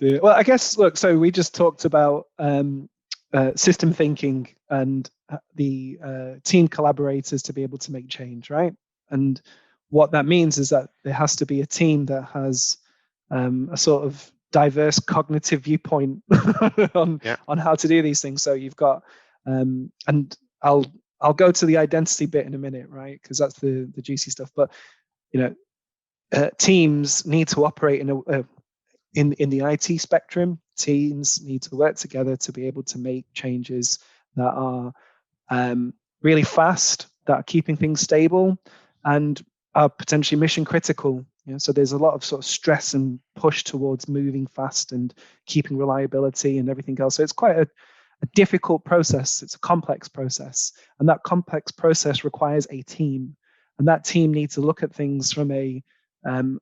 Well, I guess, look, so we just talked about system thinking and the team collaborators to be able to make change, right? And what that means is that there has to be a team that has a sort of diverse cognitive viewpoint on Yeah. on how to do these things. So you've got, and I'll go to the identity bit in a minute, right? Because that's the juicy stuff. But you know, teams need to operate in the IT spectrum. Teams need to work together to be able to make changes that are really fast, that are keeping things stable, and are potentially mission critical. You know, so there's a lot of sort of stress and push towards moving fast and keeping reliability and everything else. So it's quite a difficult process. It's a complex process, and that complex process requires a team, and that team needs to look at things from a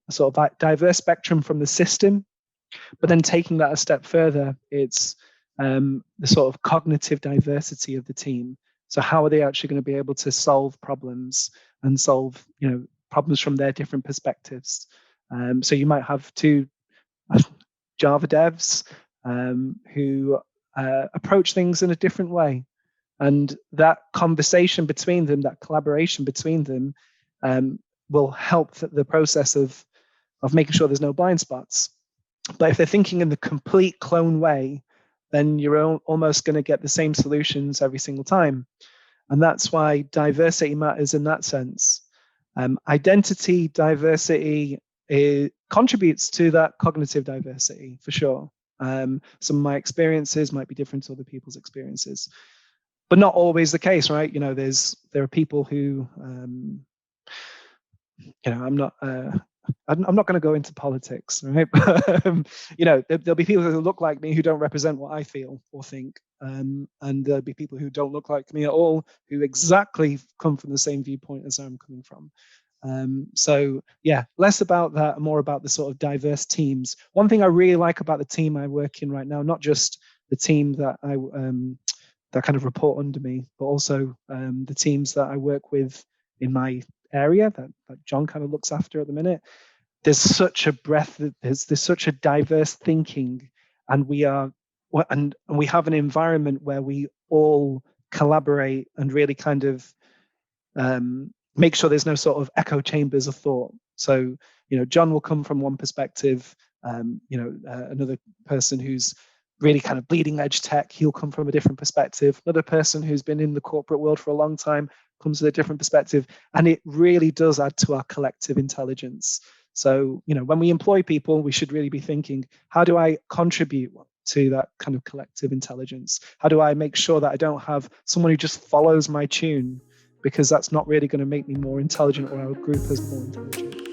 sort of diverse spectrum from the system, but then taking that a step further, it's the sort of cognitive diversity of the team. So how are they actually going to be able to solve problems and solve, you know, problems from their different perspectives? So you might have two Java devs who approach things in a different way, and that conversation between them, that collaboration between them, will help the process of making sure there's no blind spots. But if they're thinking in the complete clone way, then you're almost going to get the same solutions every single time. And that's why diversity matters in that sense. Identity diversity contributes to that cognitive diversity for sure. Some of my experiences might be different to other people's experiences, but not always the case, right? You know, there are people who, you know, I'm not going to go into politics, right? You know, there'll be people who look like me who don't represent what I feel or think, and there'll be people who don't look like me at all who exactly come from the same viewpoint as I'm coming from. So yeah, less about that, more about the sort of diverse teams. One thing I really like about the team I work in right now, not just the team that I that kind of report under me, but also the teams that I work with in my area that John kind of looks after at the minute. There's such a breadth, there's such a diverse thinking, and we have an environment where we all collaborate and really kind of make sure there's no sort of echo chambers of thought. So, you know, John will come from one perspective, another person who's really kind of bleeding edge tech, he'll come from a different perspective. Another person who's been in the corporate world for a long time comes with a different perspective. And it really does add to our collective intelligence. So, you know, when we employ people, we should really be thinking, how do I contribute to that kind of collective intelligence? How do I make sure that I don't have someone who just follows my tune? Because that's not really going to make me more intelligent or our group as more intelligent.